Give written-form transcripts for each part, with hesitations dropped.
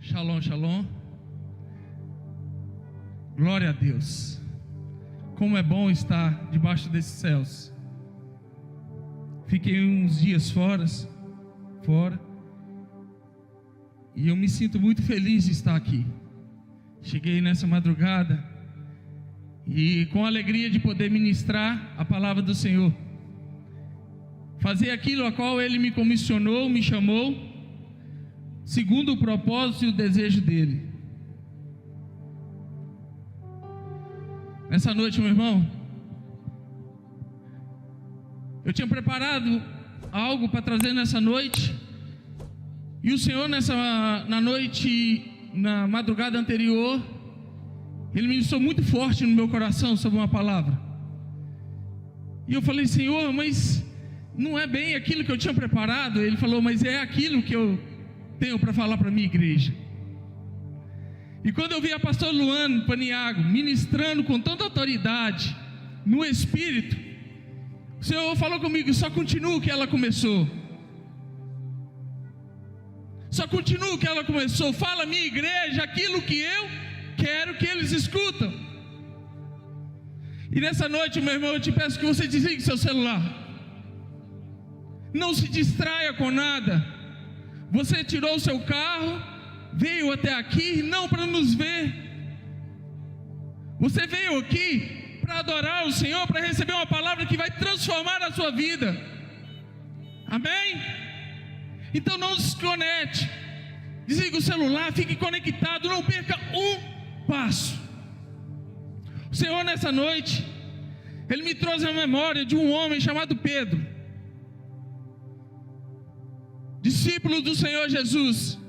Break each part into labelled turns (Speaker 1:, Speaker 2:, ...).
Speaker 1: Shalom, shalom. Glória a Deus. Como é bom estar debaixo desses céus. Fiquei uns dias fora, e eu me sinto muito feliz de estar aqui. Cheguei nessa madrugada e com alegria de poder ministrar a palavra do Senhor, fazer aquilo a qual Ele me comissionou, me chamou, segundo o propósito e o desejo dEle. Nessa noite, meu irmão, eu tinha preparado algo para trazer nessa noite, e o Senhor na madrugada anterior, Ele ministrou muito forte no meu coração sobre uma palavra. E eu falei: Senhor, mas não é bem aquilo que eu tinha preparado. Ele falou: mas é aquilo que eu tenho para falar para a minha igreja. E quando eu vi a pastora Luana Paniago ministrando com tanta autoridade no Espírito, o Senhor falou comigo: só continua o que ela começou. Só continua o que ela começou. Fala, minha igreja, aquilo que eu quero que eles escutam. E nessa noite, meu irmão, eu te peço que você desligue seu celular. Não se distraia com nada. Você tirou o seu carro, veio até aqui não para nos ver. Você veio aqui para adorar o Senhor, para receber uma palavra que vai transformar a sua vida. Amém? Então não desconecte. Desliga o celular, fique conectado, não perca um passo. O Senhor nessa noite, Ele me trouxe a memória de um homem chamado Pedro, discípulo do Senhor Jesus.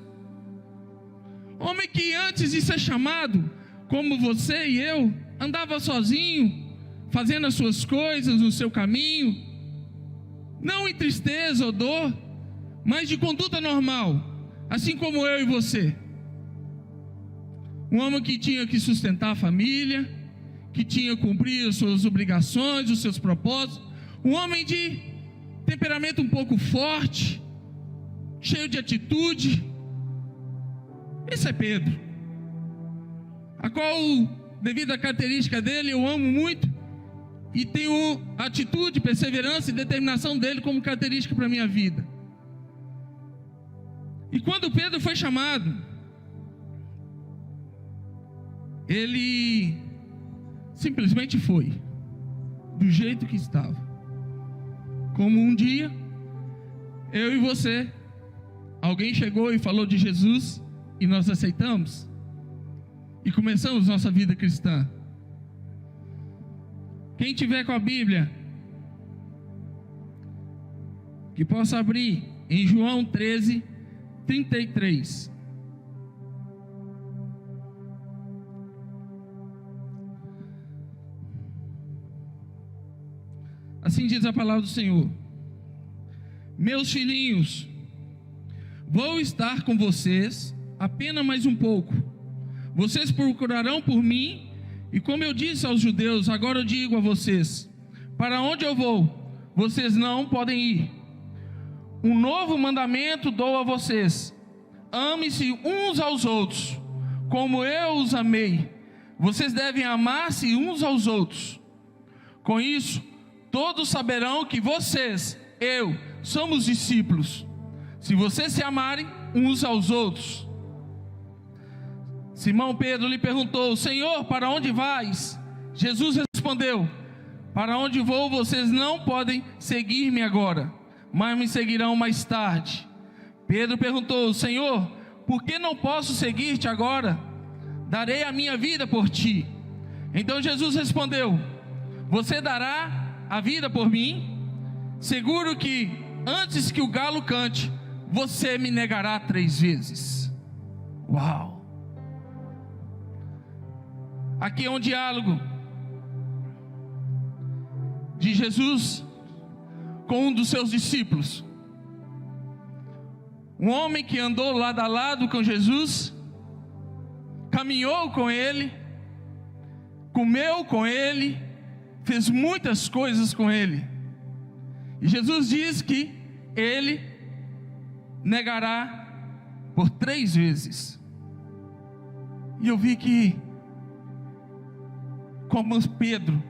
Speaker 1: Homem que antes de ser chamado, como você e eu, andava sozinho, fazendo as suas coisas no seu caminho, não em tristeza ou dor, mas de conduta normal, assim como eu e você. Um homem que tinha que sustentar a família, que tinha que cumprir as suas obrigações, os seus propósitos. Um homem de temperamento um pouco forte, cheio de atitude. Esse é Pedro, a qual, devido à característica dele, eu amo muito, e tenho atitude, perseverança e determinação dele como característica para a minha vida. E quando Pedro foi chamado, ele simplesmente foi, do jeito que estava. Como um dia, eu e você, alguém chegou e falou de Jesus, e nós aceitamos, e começamos nossa vida cristã. Quem tiver com a Bíblia, que possa abrir em João 13, 33. Assim diz a palavra do Senhor: meus filhinhos, vou estar com vocês apenas mais um pouco. Vocês procurarão por mim, e como eu disse aos judeus, agora eu digo a vocês: para onde eu vou, vocês não podem ir. Um novo mandamento dou a vocês: ame-se uns aos outros, como eu os amei. Vocês devem amar-se uns aos outros. Com isso, todos saberão que vocês, somos discípulos, se vocês se amarem uns aos outros. Simão Pedro lhe perguntou: Senhor, para onde vais? Jesus respondeu: para onde vou, vocês não podem seguir-me agora, mas me seguirão mais tarde. Pedro perguntou: Senhor, por que não posso seguir-te agora? Darei a minha vida por ti. Então Jesus respondeu: você dará a vida por mim? Seguro que antes que o galo cante, você me negará 3 vezes. Uau! Aqui é um diálogo de Jesus com um dos seus discípulos. Um homem que andou lado a lado com Jesus, caminhou com Ele, comeu com Ele, fez muitas coisas com Ele. E Jesus diz que Ele negará por 3 vezes. E eu vi que, como Pedro,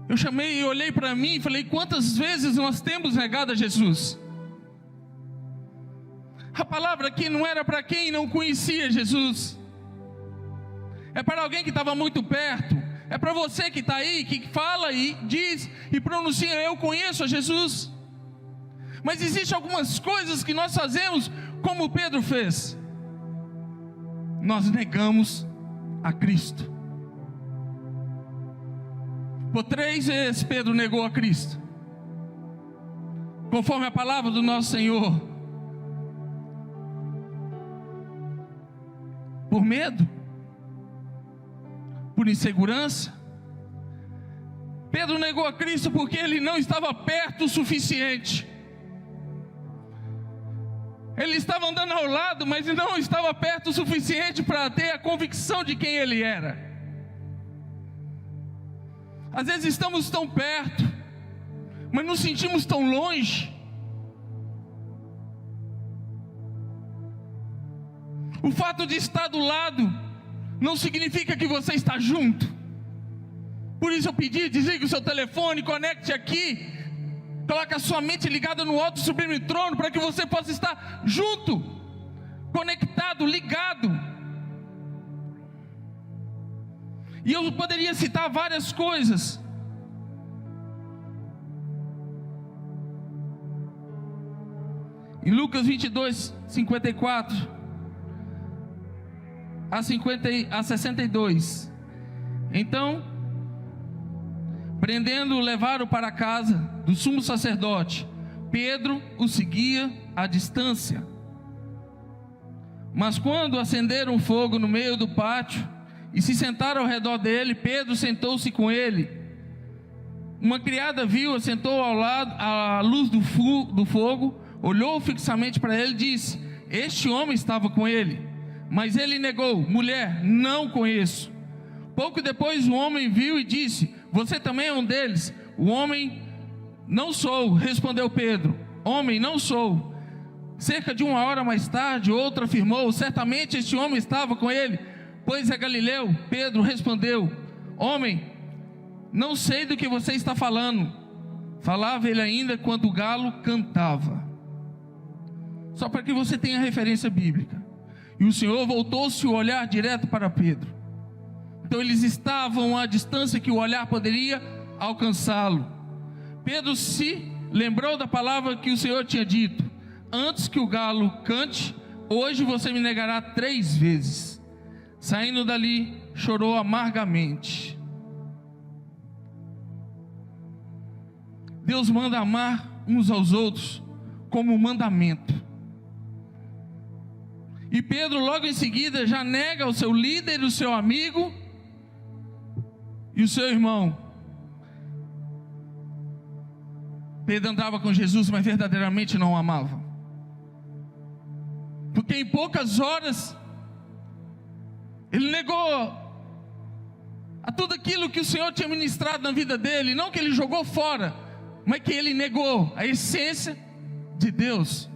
Speaker 1: eu chamei e olhei para mim e falei: quantas vezes nós temos negado a Jesus? A palavra aqui não era para quem não conhecia Jesus, é para alguém que estava muito perto, é para você que está aí, que fala e diz e pronuncia: eu conheço a Jesus. Mas existem algumas coisas que nós fazemos como Pedro fez. Nós negamos a Cristo. Por 3 vezes Pedro negou a Cristo, conforme a palavra do nosso Senhor. Por medo, por insegurança. Pedro negou a Cristo porque ele não estava perto o suficiente. Ele estava andando ao lado, mas não estava perto o suficiente para ter a convicção de quem ele era. Às vezes estamos tão perto, mas nos sentimos tão longe. O fato de estar do lado não significa que você está junto. Por isso eu pedi: desligue o seu telefone, conecte aqui, coloque a sua mente ligada no alto e sublime trono, para que você possa estar junto, conectado, ligado. E eu poderia citar várias coisas. Em Lucas 22, 54 a 62. Então, prendendo-o, levaram para a casa do sumo sacerdote. Pedro o seguia à distância. Mas quando acenderam fogo no meio do pátio e se sentaram ao redor dele, Pedro sentou-se com ele. Uma criada viu, sentou ao lado, à luz do fogo, olhou fixamente para ele e disse: este homem estava com ele. Mas ele negou: mulher, não conheço. Pouco depois o homem viu e disse: você também é um deles? O homem: não sou, respondeu Pedro. Homem, não sou. Cerca de 1 hora mais tarde, outro afirmou: certamente este homem estava com ele, pois é galileu. Pedro respondeu: homem, não sei do que você está falando. Falava ele ainda quando o galo cantava. Só para que você tenha referência bíblica. E o Senhor voltou-se o olhar direto para Pedro. Então eles estavam à distância que o olhar poderia alcançá-lo. Pedro se lembrou da palavra que o Senhor tinha dito: antes que o galo cante, hoje você me negará 3 vezes. Saindo dali, chorou amargamente. Deus manda amar uns aos outros como um mandamento. E Pedro logo em seguida já nega o seu líder, o seu amigo e o seu irmão. Pedro andava com Jesus, mas verdadeiramente não o amava. Porque em poucas horas ele negou a tudo aquilo que o Senhor tinha ministrado na vida dele. Não que ele jogou fora, mas que ele negou a essência de Deus.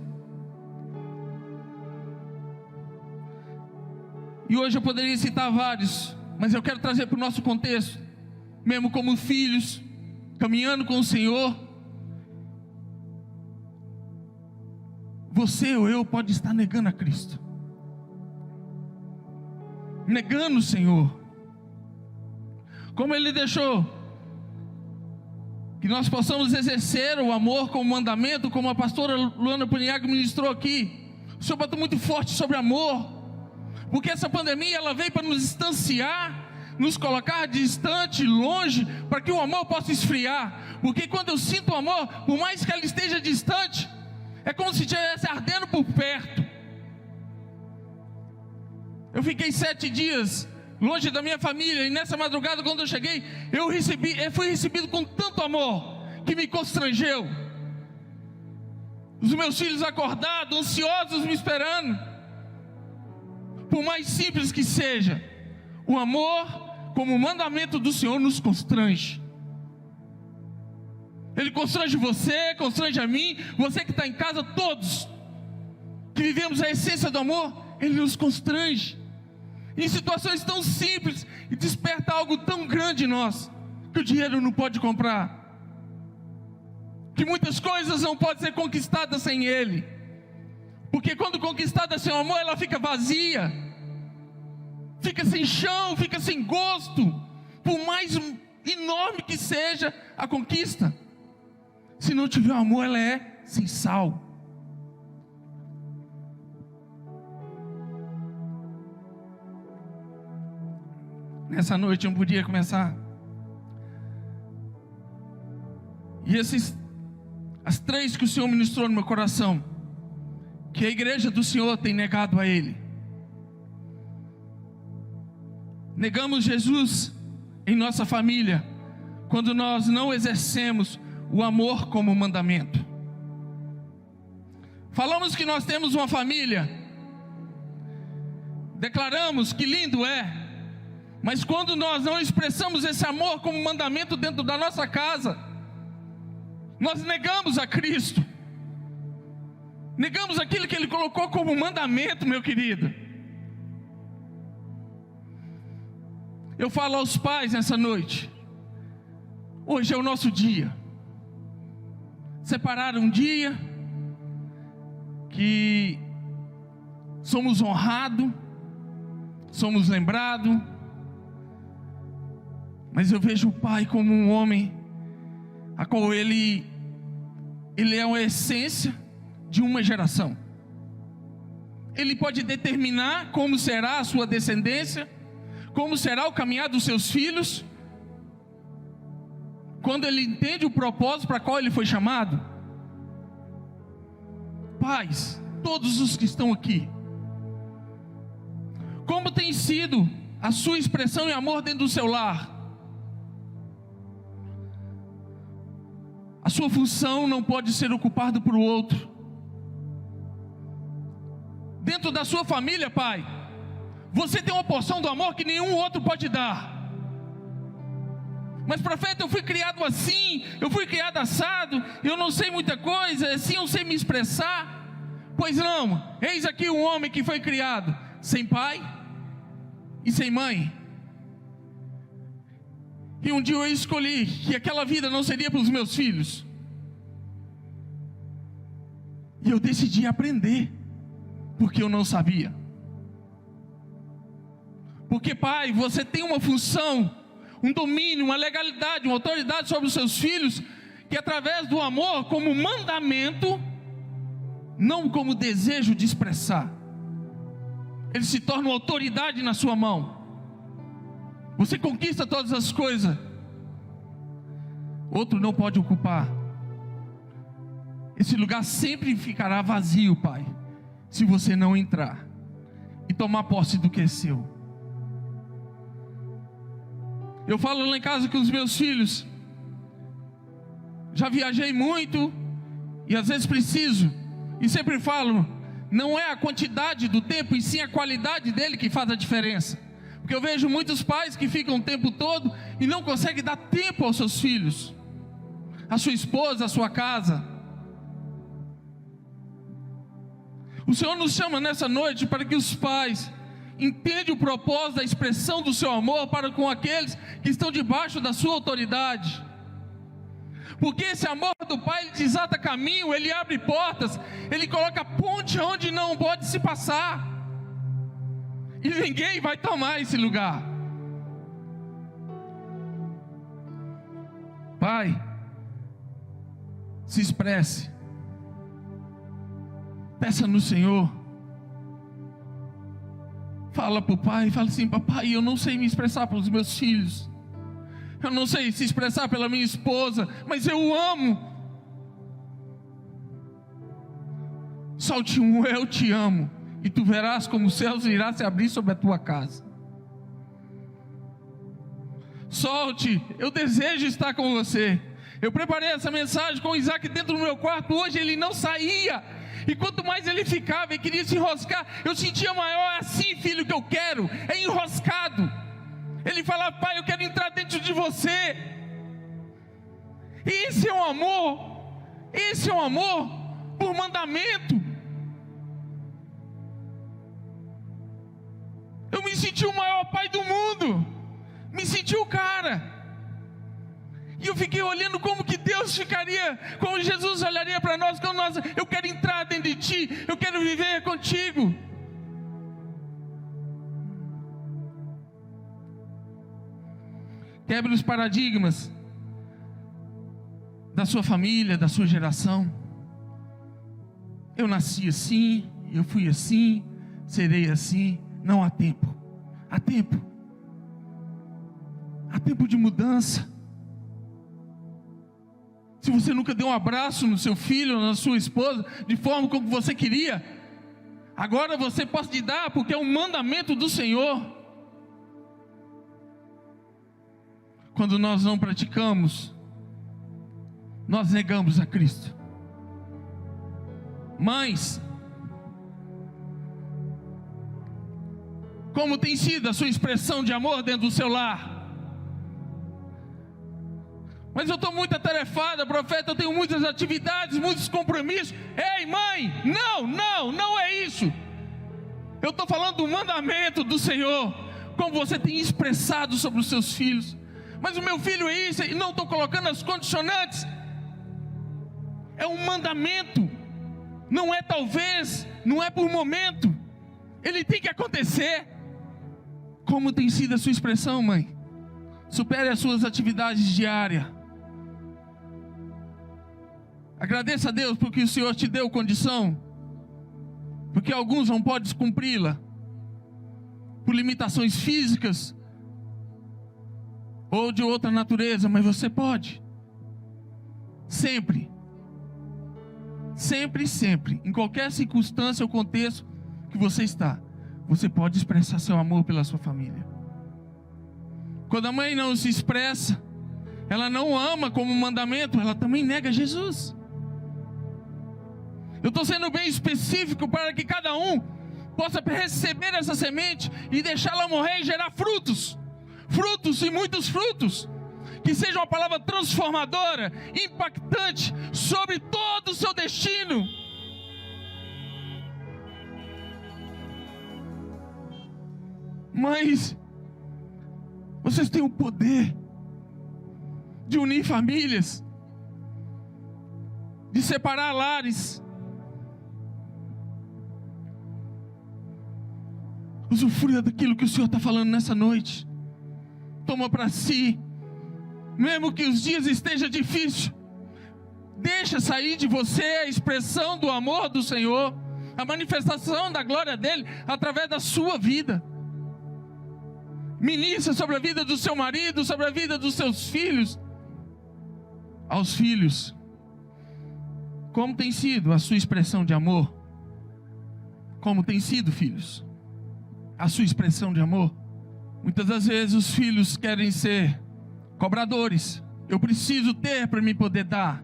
Speaker 1: E hoje eu poderia citar vários, mas eu quero trazer para o nosso contexto. Mesmo como filhos, caminhando com o Senhor, você ou eu pode estar negando a Cristo, negando o Senhor. Como Ele deixou que nós possamos exercer o amor como mandamento, como a pastora Luana Puniago ministrou aqui. O Senhor bateu muito forte sobre amor, porque essa pandemia ela veio para nos distanciar, nos colocar distante, longe, para que o amor possa esfriar. Porque quando eu sinto o amor, por mais que ela esteja distante, é como se estivesse ardendo por perto. Eu fiquei 7 dias longe da minha família, e nessa madrugada quando eu cheguei, eu fui recebido com tanto amor, que me constrangeu. Os meus filhos acordados, ansiosos, me esperando. Por mais simples que seja, o amor, como mandamento do Senhor, nos constrange. Ele constrange você, constrange a mim, você que está em casa, todos que vivemos a essência do amor, Ele nos constrange. em situações tão simples, e desperta algo tão grande em nós, que o dinheiro não pode comprar, que muitas coisas não podem ser conquistadas sem Ele, porque quando conquistada sem o amor, ela fica vazia, fica sem chão, fica sem gosto, por mais enorme que seja a conquista. Se não tiver amor, ela é sem sal. Nessa noite eu não podia começar. E as três que o Senhor ministrou no meu coração, que a igreja do Senhor tem negado a Ele. Negamos Jesus em nossa família, quando nós não exercemos o amor como mandamento. Falamos que nós temos uma família, declaramos que lindo é, mas quando nós não expressamos esse amor como mandamento dentro da nossa casa, nós negamos a Cristo, negamos aquilo que Ele colocou como mandamento, meu querido. Eu falo aos pais nessa noite, hoje é o nosso dia. Separar um dia que somos honrados, somos lembrados, mas eu vejo o pai como um homem a qual ele é uma essência de uma geração. Ele pode determinar como será a sua descendência, como será o caminhar dos seus filhos, quando ele entende o propósito para qual ele foi chamado. Pais, todos os que estão aqui, como tem sido a sua expressão e amor dentro do seu lar? A sua função não pode ser ocupada por outro. Dentro da sua família, pai, você tem uma porção do amor que nenhum outro pode dar. Mas profeta, eu fui criado assim, eu fui criado assado, eu não sei muita coisa, assim eu sei me expressar. Pois não, eis aqui um homem que foi criado sem pai e sem mãe. E um dia eu escolhi que aquela vida não seria para os meus filhos. E eu decidi aprender, porque eu não sabia. Porque pai, você tem uma função, um domínio, uma legalidade, uma autoridade sobre os seus filhos, que através do amor, como mandamento, não como desejo de expressar, ele se torna uma autoridade na sua mão. Você conquista todas as coisas, outro não pode ocupar. Esse lugar sempre ficará vazio, pai, se você não entrar e tomar posse do que é seu. Eu falo lá em casa com os meus filhos, já viajei muito e às vezes preciso, e sempre falo, não é a quantidade do tempo e sim a qualidade dele que faz a diferença. Porque eu vejo muitos pais que ficam o tempo todo e não conseguem dar tempo aos seus filhos, a sua esposa, a sua casa. O Senhor nos chama nessa noite para que os pais entendam o propósito da expressão do seu amor para com aqueles que estão debaixo da sua autoridade. Porque esse amor do pai, ele desata caminho, ele abre portas, ele coloca ponte onde não pode se passar. E ninguém vai tomar esse lugar. Pai, se expresse. Peça no Senhor. Fala para o pai, fala assim: papai, eu não sei me expressar para os meus filhos, eu não sei se expressar pela minha esposa, mas eu amo. Solte um eu te amo, e tu verás como os céus irão se abrir sobre a tua casa. Solte, eu desejo estar com você. Eu preparei essa mensagem com o Isaac dentro do meu quarto. Hoje ele não saía, e quanto mais ele ficava e queria se enroscar, eu sentia maior. É assim, filho, que eu quero, é enroscado. Ele falava: pai, eu quero entrar dentro de você. Esse é um amor, esse é um amor por mandamento. Eu me senti o maior pai do mundo. Me senti o cara. E eu fiquei olhando como que Deus ficaria, como Jesus olharia para nós, como nós, eu quero entrar dentro de ti, eu quero viver contigo. Quebre os paradigmas da sua família, da sua geração. Eu nasci assim, eu fui assim, serei assim. Não há tempo. Há tempo. Há tempo de mudança. Se você nunca deu um abraço no seu filho, na sua esposa, de forma como você queria, agora você pode dar, porque é um mandamento do Senhor. Quando nós não praticamos, nós negamos a Cristo. Mães, como tem sido a sua expressão de amor dentro do seu lar? Mas eu estou muito atarefada, profeta, eu tenho muitas atividades, muitos compromissos. Ei, mãe, não é isso. Eu estou falando do mandamento do Senhor, como você tem expressado sobre os seus filhos. Mas o meu filho é isso, e não estou colocando as condicionantes. É um mandamento, não é talvez, não é por momento. Ele tem que acontecer. Como tem sido a sua expressão, mãe? Supere as suas atividades diárias. Agradeça a Deus porque o Senhor te deu condição, porque alguns não podem cumpri-la por limitações físicas ou de outra natureza, mas você pode. Sempre, em qualquer circunstância ou contexto que você está, você pode expressar seu amor pela sua família. Quando a mãe não se expressa, ela não ama como mandamento, ela também nega Jesus. Eu estou sendo bem específico para que cada um possa receber essa semente e deixá-la morrer e gerar frutos. Frutos e muitos frutos. Que seja uma palavra transformadora, impactante sobre todo o seu destino. Mas vocês têm o poder de unir famílias, de separar lares. Usufrua daquilo que o Senhor está falando nessa noite. Toma para si. Mesmo que os dias estejam difíceis, deixa sair de você a expressão do amor do Senhor, a manifestação da glória dEle através da sua vida. Ministra sobre a vida do seu marido, sobre a vida dos seus filhos. Aos filhos, como tem sido a sua expressão de amor? Como tem sido, filhos, a sua expressão de amor? Muitas das vezes os filhos querem ser cobradores. Eu preciso ter para me poder dar.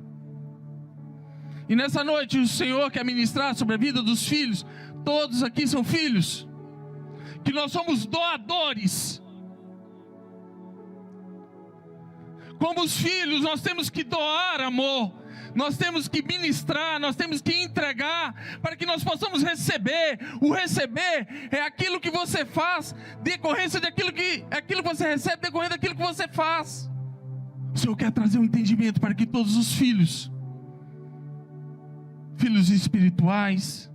Speaker 1: E nessa noite o Senhor quer ministrar sobre a vida dos filhos. Todos aqui são filhos, que nós somos doadores. Como os filhos, nós temos que doar amor, nós temos que ministrar, nós temos que entregar, para que nós possamos receber. O receber é aquilo que você faz, decorrência daquilo que você recebe, decorrência daquilo que você faz. O Senhor quer trazer um entendimento para que todos os filhos espirituais,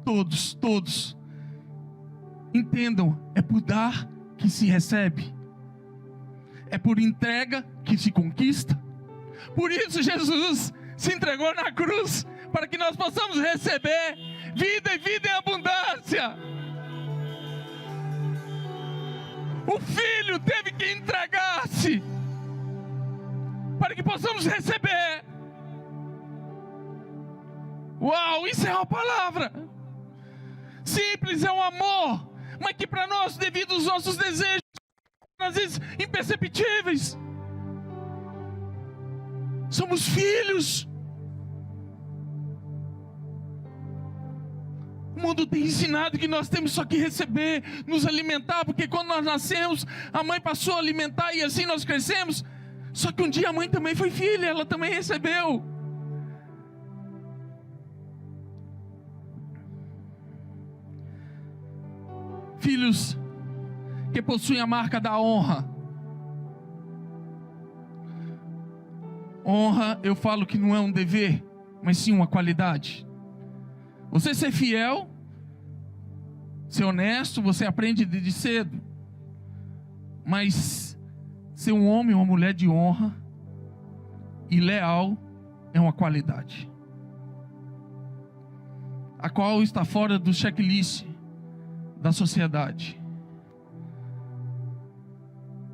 Speaker 1: todos, entendam, é por dar que se recebe, é por entrega que se conquista. Por isso Jesus se entregou na cruz, para que nós possamos receber vida e vida em abundância. O Filho teve que entregar-se, para que possamos receber. Uau, isso é uma palavra simples, é um amor, mas que para nós, devido aos nossos desejos, às vezes imperceptíveis, somos filhos. O mundo tem ensinado que nós temos só que receber, nos alimentar, porque quando nós nascemos, a mãe passou a alimentar e assim nós crescemos. Só que um dia a mãe também foi filha, ela também recebeu. Filhos que possuem a marca da honra. Honra, eu falo que não é um dever, mas sim uma qualidade. Você ser fiel, ser honesto, você aprende desde cedo. Mas ser um homem ou uma mulher de honra e leal é uma qualidade, a qual está fora do checklist da sociedade.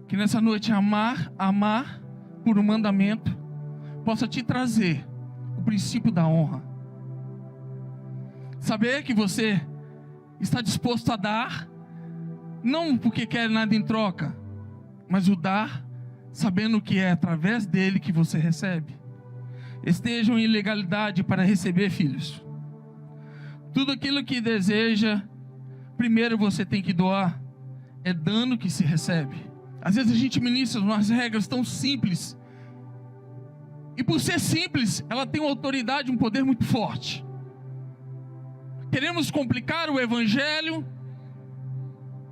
Speaker 1: Que nessa noite amar por um mandamento possa te trazer o princípio da honra. Saber que você está disposto a dar, não porque quer nada em troca, mas o dar sabendo que é através dele que você recebe. Estejam em legalidade para receber, filhos. Tudo aquilo que deseja, primeiro você tem que doar. É dando que se recebe. Às vezes a gente ministra umas regras tão simples, e por ser simples, ela tem uma autoridade, um poder muito forte. Queremos complicar o evangelho,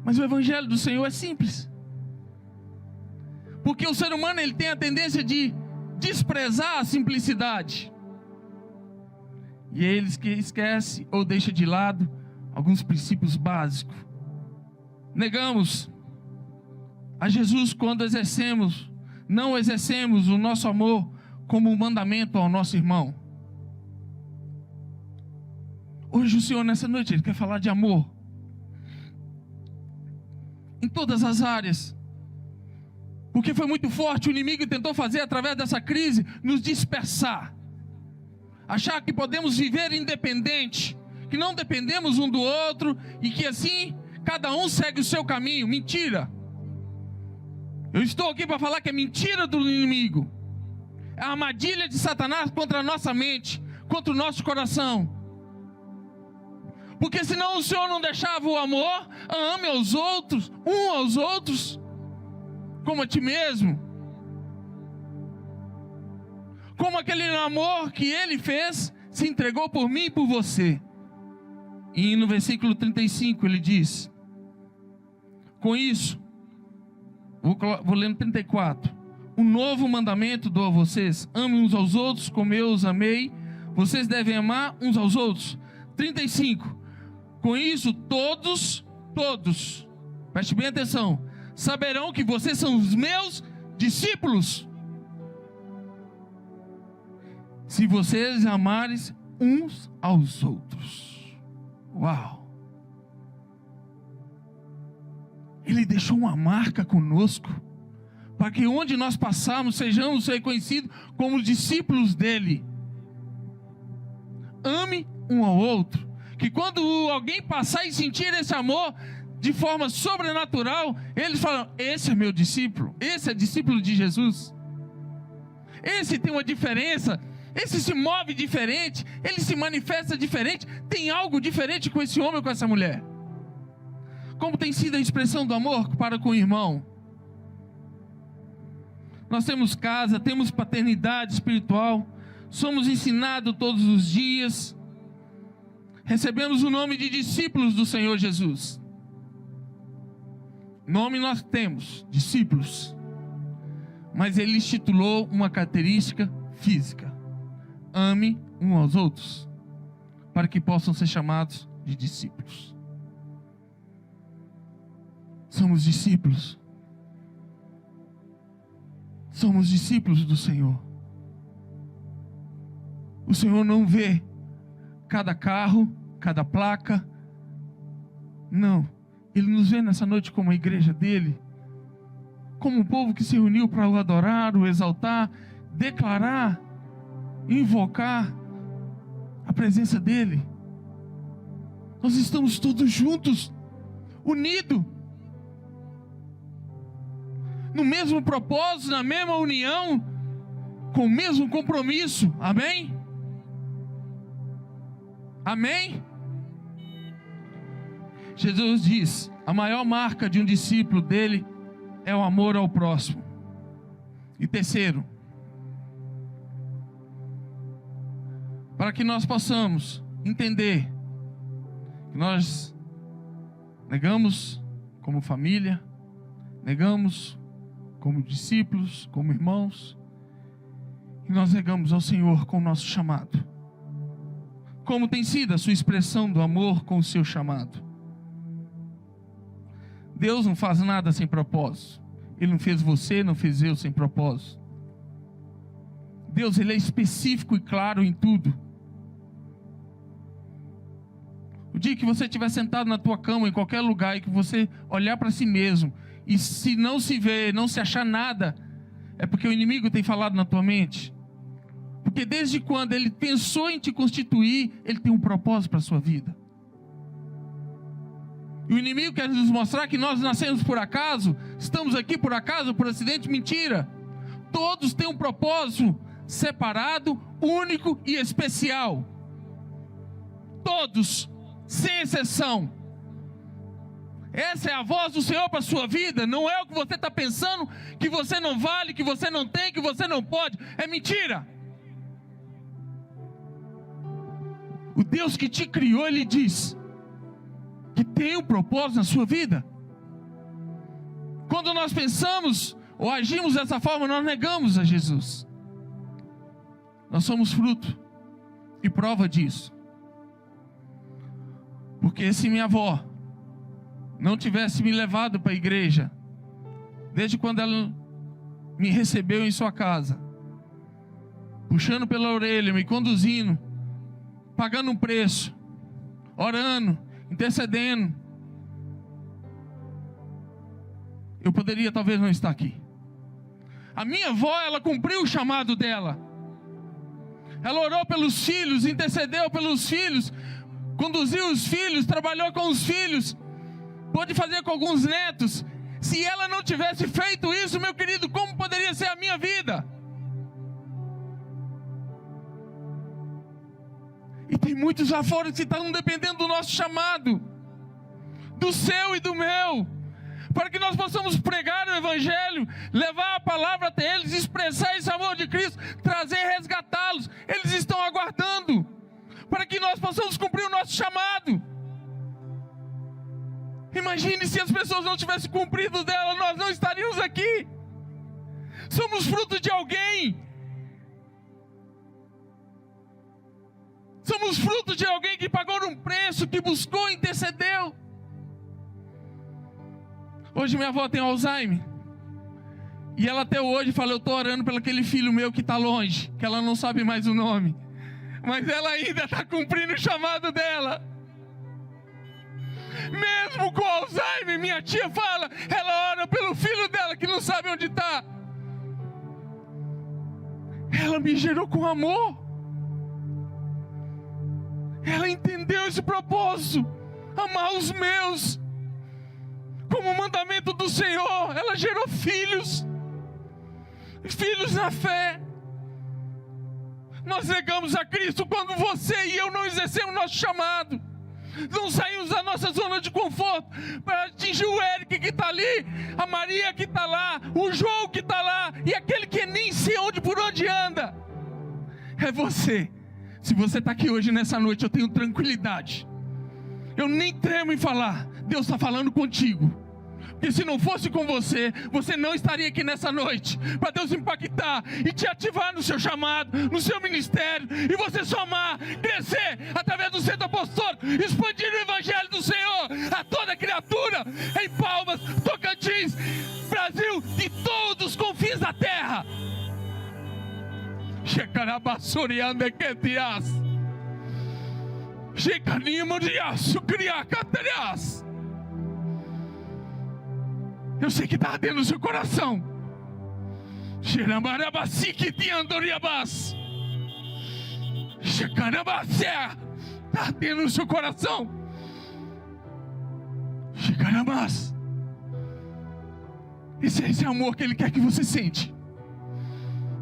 Speaker 1: mas o evangelho do Senhor é simples. Porque o ser humano, ele tem a tendência de desprezar a simplicidade. E eles que esquece ou deixa de lado alguns princípios básicos. Negamos a Jesus quando não exercemos o nosso amor como um mandamento ao nosso irmão. Hoje o Senhor, nessa noite, Ele quer falar de amor em todas as áreas. Porque foi muito forte, o inimigo tentou fazer através dessa crise, nos dispersar. Achar que podemos viver independente, que não dependemos um do outro, e que assim, cada um segue o seu caminho. Mentira. Eu estou aqui para falar que é mentira do inimigo. É a armadilha de Satanás contra a nossa mente, contra o nosso coração. Porque senão o Senhor não deixava o amor, ame aos outros, um aos outros, como a ti mesmo. Como aquele amor que Ele fez, se entregou por mim e por você. E no versículo 35 Ele diz, com isso, vou ler no 34, um novo mandamento dou a vocês, amem uns aos outros como eu os amei, vocês devem amar uns aos outros. 35, com isso todos, preste bem atenção, saberão que vocês são os meus discípulos, se vocês amarem uns aos outros. Uau! Ele deixou uma marca conosco, para que onde nós passarmos, sejamos reconhecidos como discípulos dele. Ame um ao outro, que quando alguém passar e sentir esse amor de forma sobrenatural, eles falam, esse é meu discípulo, esse é discípulo de Jesus, esse tem uma diferença, esse se move diferente, ele se manifesta diferente, tem algo diferente com esse homem ou com essa mulher. Como tem sido a expressão do amor para com o irmão? Nós temos casa, temos paternidade espiritual, somos ensinados todos os dias, recebemos o nome de discípulos do Senhor Jesus. Nome nós temos, discípulos, mas Ele instituiu uma característica física: ame uns aos outros, para que possam ser chamados de discípulos. Somos discípulos. Somos discípulos do Senhor. O Senhor não vê cada carro, cada placa. Não. Ele nos vê nessa noite como a igreja dele, como um povo que se reuniu para o adorar, o exaltar, declarar, invocar a presença dele. Nós estamos todos juntos, unidos, no mesmo propósito, na mesma união, com o mesmo compromisso. Amém? Amém? Jesus diz, a maior marca de um discípulo dele é o amor ao próximo. E terceiro, para que nós possamos entender que nós negamos como família, negamos como discípulos, como irmãos, e nós negamos ao Senhor com o nosso chamado. Como tem sido a sua expressão do amor com o seu chamado? Deus não faz nada sem propósito. Ele não fez você, não fez eu sem propósito. Deus, Ele é específico e claro em tudo. O dia que você estiver sentado na tua cama, em qualquer lugar, e que você olhar para si mesmo, e se não se ver, não se achar nada, é porque o inimigo tem falado na tua mente. Porque desde quando ele pensou em te constituir, ele tem um propósito para a sua vida. E o inimigo quer nos mostrar que nós nascemos por acaso, estamos aqui por acaso, por acidente. Mentira. Todos têm um propósito separado, único e especial. Todos, sem exceção. Essa é a voz do Senhor para a sua vida. Não é o que você está pensando, que você não vale, que você não tem, que você não pode. É mentira. O Deus que te criou, Ele diz que tem um propósito na sua vida. Quando nós pensamos ou agimos dessa forma, nós negamos a Jesus. Nós somos fruto e prova disso. Porque se minha avó não tivesse me levado para a igreja, desde quando ela me recebeu em sua casa, puxando pela orelha, me conduzindo, pagando um preço, orando, intercedendo, eu poderia talvez não estar aqui. A minha avó, ela cumpriu o chamado dela. Ela orou pelos filhos, intercedeu pelos filhos, conduziu os filhos, trabalhou com os filhos, pôde fazer com alguns netos. Se ela não tivesse feito isso, meu querido, como poderia ser a minha vida? E tem muitos lá fora que estão dependendo do nosso chamado, do seu e do meu, para que nós possamos pregar o Evangelho, levar a palavra até eles, expressar esse amor de Cristo, trazer, resgatá-los. Eles estão aguardando, para que nós possamos cumprir o nosso chamado. Imagine se as pessoas não tivessem cumprido dela, nós não estaríamos aqui. Somos fruto de alguém. Somos fruto de alguém que pagou um preço, que buscou, intercedeu. Hoje minha avó tem Alzheimer. E ela até hoje fala, eu estou orando pelo aquele filho meu que está longe, que ela não sabe mais o nome. Mas ela ainda está cumprindo o chamado dela. Mesmo com Alzheimer, minha tia fala, ela ora pelo filho dela que não sabe onde está. Ela me gerou com amor. Ela entendeu esse propósito, amar os meus, como mandamento do Senhor. Ela gerou filhos, filhos na fé. Nós negamos a Cristo quando você e eu não exercemos nosso chamado, não saímos da nossa zona de conforto para atingir o Eric que está ali, a Maria que está lá, o João que está lá, e aquele que nem sei por onde anda. É você. Se você está aqui hoje nessa noite, eu tenho tranquilidade. Eu nem tremo em falar. Deus está falando contigo. Porque se não fosse com você, você não estaria aqui nessa noite. Para Deus impactar e te ativar no seu chamado, no seu ministério. E você somar, crescer através do centro apostólico, expandir o Evangelho do Senhor a toda criatura. Em Palmas, Tocantins, Brasil, de todos os confins da terra. Shekarabassoriande Ketias Shekanimo Dias Criacaterias. Eu sei que está ardendo no seu coração. Xeramarabasiki Tiandoriabas Shekarabasea. Está ardendo no seu coração. Shekarabas. Esse é amor que Ele quer que você sente.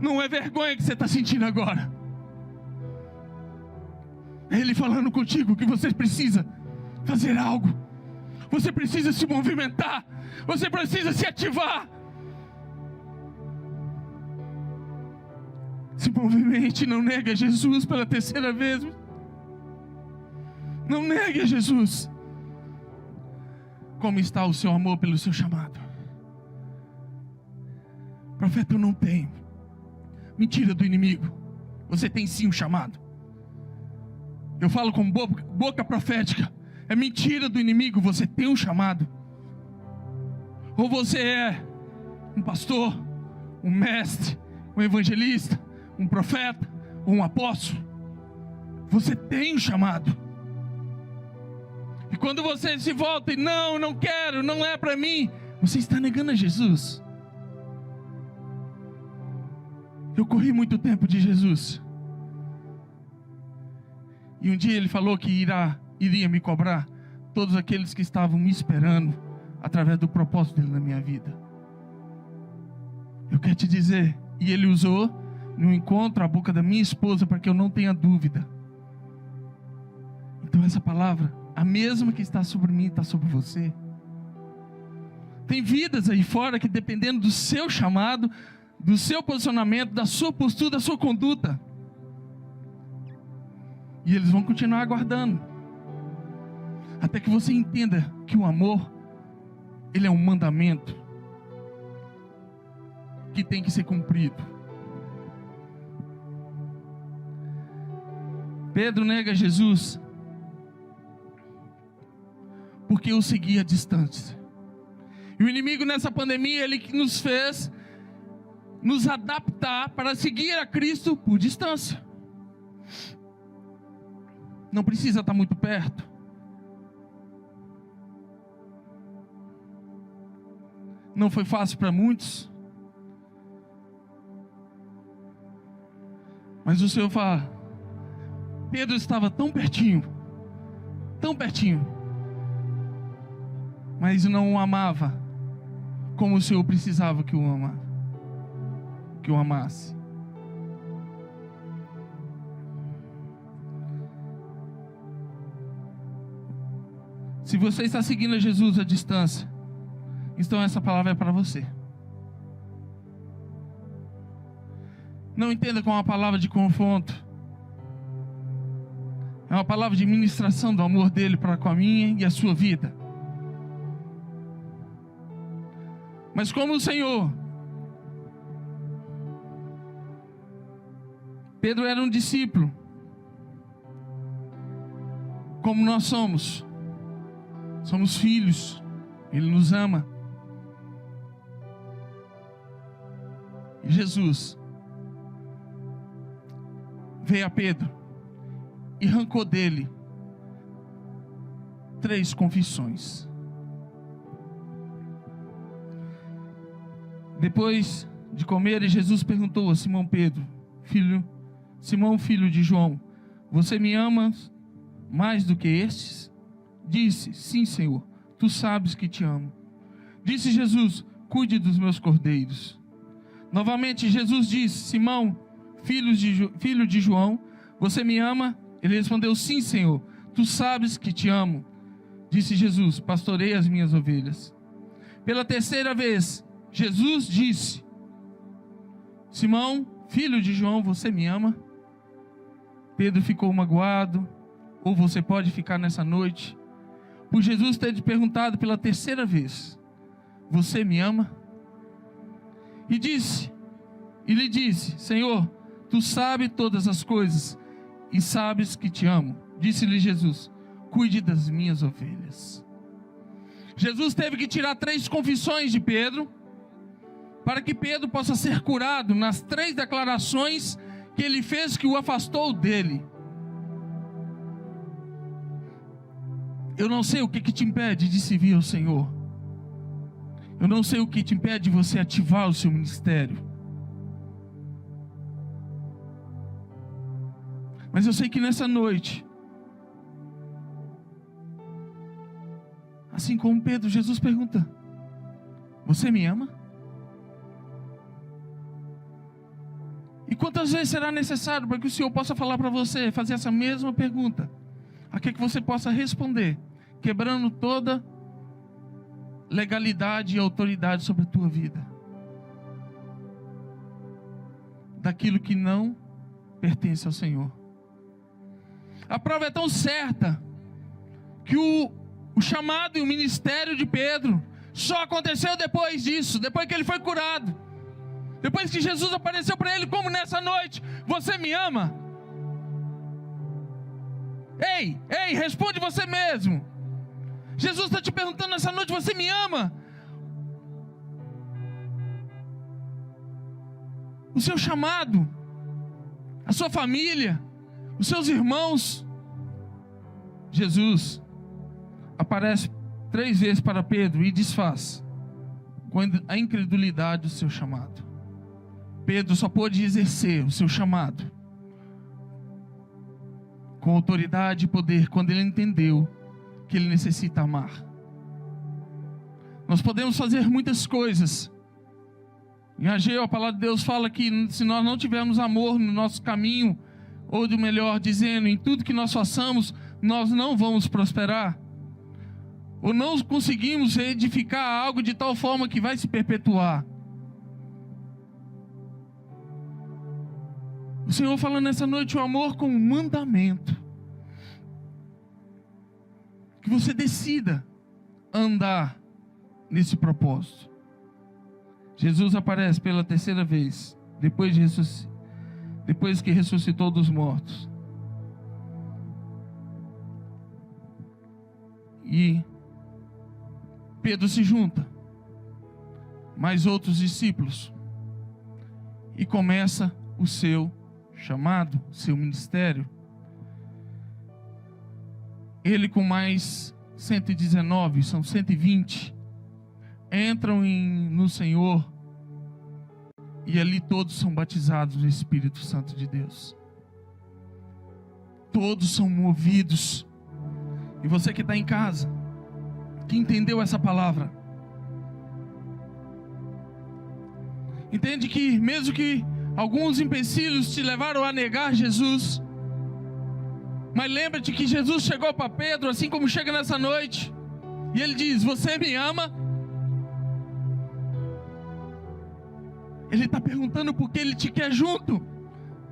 Speaker 1: Não é vergonha que você está sentindo agora. É Ele falando contigo que você precisa fazer algo. Você precisa se movimentar. Você precisa se ativar. Se movimente, não negue a Jesus pela terceira vez. Não negue a Jesus. Como está o seu amor pelo seu chamado? Profeta, eu não tenho. Mentira do inimigo. Você tem sim um chamado. Eu falo com boca profética. É mentira do inimigo, você tem um chamado. Ou você é um pastor, um mestre, um evangelista, um profeta, ou um apóstolo. Você tem um chamado. E quando você se volta e não quero, não é para mim, você está negando a Jesus. Eu corri muito tempo de Jesus. E um dia ele falou que iria me cobrar todos aqueles que estavam me esperando através do propósito dele na minha vida. Eu quero te dizer, e ele usou no encontro a boca da minha esposa para que eu não tenha dúvida. Então essa palavra, a mesma que está sobre mim, está sobre você. Tem vidas aí fora que dependendo do seu chamado, do seu posicionamento, da sua postura, da sua conduta, e eles vão continuar aguardando, até que você entenda que o amor, ele é um mandamento que tem que ser cumprido. Pedro nega Jesus porque o seguia à distância. E o inimigo nessa pandemia, ele nos fez nos adaptar para seguir a Cristo por distância. Não precisa estar muito perto. Não foi fácil para muitos. Mas o Senhor fala, Pedro estava tão pertinho, mas não o amava como o Senhor precisava que o amasse. Se você está seguindo a Jesus à distância, então essa palavra é para você. Não entenda como uma palavra de confronto. É uma palavra de ministração do amor dele para com a minha e a sua vida. Mas como o Senhor, Pedro era um discípulo, como nós somos filhos, Ele nos ama. E Jesus veio a Pedro e arrancou dele 3 confissões. Depois de comer, Jesus perguntou a Simão Pedro, Simão, filho de João, você me amas mais do que estes? Disse, sim, Senhor, tu sabes que te amo. Disse Jesus, cuide dos meus cordeiros. Novamente Jesus disse, Simão, filho de João, você me ama? Ele respondeu, sim, Senhor, tu sabes que te amo. Disse Jesus, pastorei as minhas ovelhas. Pela terceira vez, Jesus disse, Simão, filho de João, você me ama? Pedro ficou magoado, ou você pode ficar nessa noite, por Jesus ter te perguntado pela terceira vez, você me ama? E lhe disse, Senhor, tu sabes todas as coisas, e sabes que te amo. Disse-lhe Jesus, cuide das minhas ovelhas. Jesus teve que tirar 3 confissões de Pedro, para que Pedro possa ser curado nas 3 declarações que ele fez que o afastou dele. Eu não sei o que te impede de servir ao Senhor. Eu não sei o que te impede de você ativar o seu ministério. Mas eu sei que nessa noite, assim como Pedro, Jesus pergunta, você me ama? E quantas vezes será necessário para que o Senhor possa falar para você, fazer essa mesma pergunta, a que você possa responder, quebrando toda legalidade e autoridade sobre a tua vida, daquilo que não pertence ao Senhor. A prova é tão certa que o chamado e o ministério de Pedro só aconteceu depois disso, depois que ele foi curado. Depois que Jesus apareceu para ele, como nessa noite: você me ama? Ei, responde você mesmo. Jesus está te perguntando nessa noite: você me ama? O seu chamado, a sua família, os seus irmãos. Jesus aparece 3 vezes para Pedro e desfaz com a incredulidade do seu chamado. Pedro só pôde exercer o seu chamado com autoridade e poder quando ele entendeu que ele necessita amar. Nós podemos fazer muitas coisas. Em Ageu, a palavra de Deus fala que se nós não tivermos amor no nosso caminho, ou de melhor dizendo, em tudo que nós façamos, nós não vamos prosperar. Ou não conseguimos edificar algo de tal forma que vai se perpetuar. O Senhor fala nessa noite: o amor como mandamento. Que você decida andar nesse propósito. Jesus aparece pela 3ª vez, depois que ressuscitou dos mortos. E Pedro se junta, mais outros discípulos, e começa o seu chamado, o seu ministério. Ele com mais 119, são 120, entram no Senhor, e ali todos são batizados no Espírito Santo de Deus. Todos são movidos. E você que está em casa, que entendeu essa palavra, entende que mesmo que alguns empecilhos te levaram a negar Jesus, mas lembra-te que Jesus chegou para Pedro, assim como chega nessa noite, e ele diz: você me ama? Ele está perguntando porque ele te quer junto,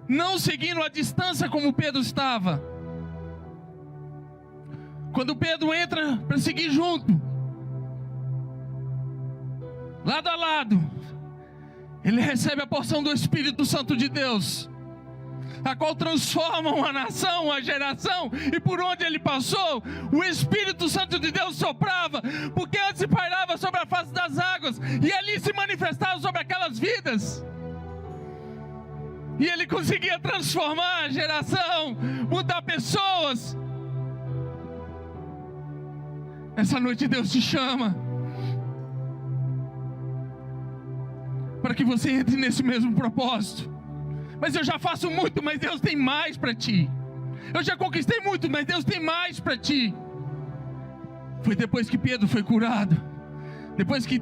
Speaker 1: não seguindo a distância como Pedro estava. Quando Pedro entra para seguir junto, lado a lado, ele recebe a porção do Espírito Santo de Deus, a qual transforma uma nação, uma geração. E por onde ele passou, o Espírito Santo de Deus soprava, porque antes pairava sobre a face das águas, e ali se manifestava sobre aquelas vidas. E ele conseguia transformar a geração, mudar pessoas. Essa noite Deus te chama para que você entre nesse mesmo propósito. Mas eu já faço muito, mas Deus tem mais para ti. Eu já conquistei muito, mas Deus tem mais para ti. Foi depois que Pedro foi curado, depois que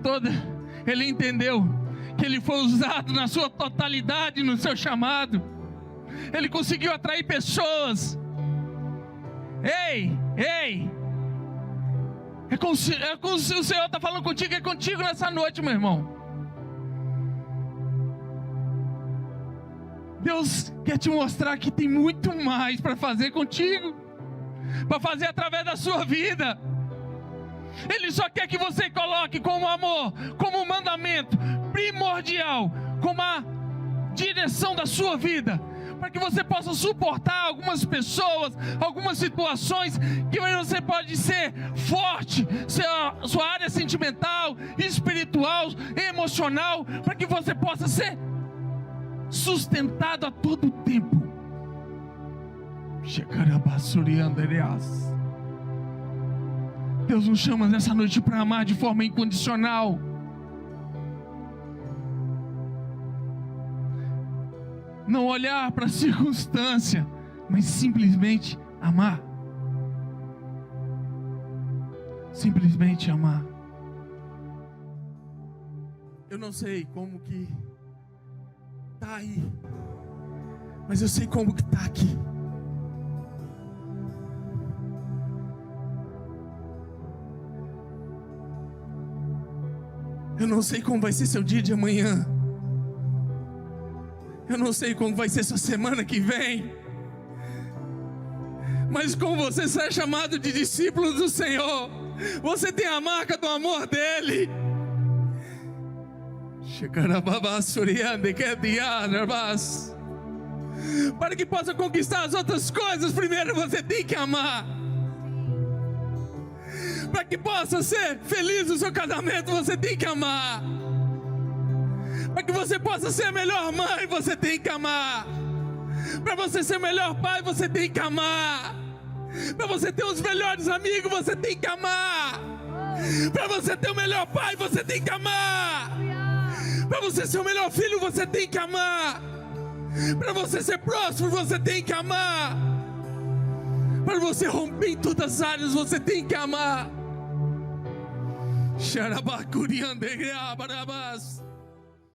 Speaker 1: ele entendeu que ele foi usado na sua totalidade no seu chamado, ele conseguiu atrair pessoas. Ei, o Senhor está falando contigo, é contigo nessa noite, meu irmão. Deus quer te mostrar que tem muito mais para fazer contigo, para fazer através da sua vida. Ele só quer que você coloque como amor, como mandamento primordial, como a direção da sua vida, para que você possa suportar algumas pessoas, algumas situações, que você pode ser forte, sua área sentimental, espiritual, emocional, para que você possa ser sustentado a todo tempo. Deus nos chama nessa noite para amar de forma incondicional. Não olhar para a circunstância, mas simplesmente amar. Simplesmente amar. Eu não sei como que está aí, mas eu sei como que está aqui. Eu não sei como vai ser seu dia de amanhã. Eu não sei como vai ser sua semana que vem. Mas como você é chamado de discípulo do Senhor, você tem a marca do amor dele. Para que possa conquistar as outras coisas, primeiro você tem que amar. Para que possa ser feliz no seu casamento, você tem que amar. Para que você possa ser a melhor mãe, você tem que amar. Para você ser o melhor pai, você tem que amar. Para você ter os melhores amigos, você tem que amar. Para você ter o melhor pai, você tem que amar. Para você ser o melhor filho, você tem que amar. Para você ser próspero, você tem que amar. Para você romper em todas as áreas, você tem que amar. Xarabacuriandegrá, barabás.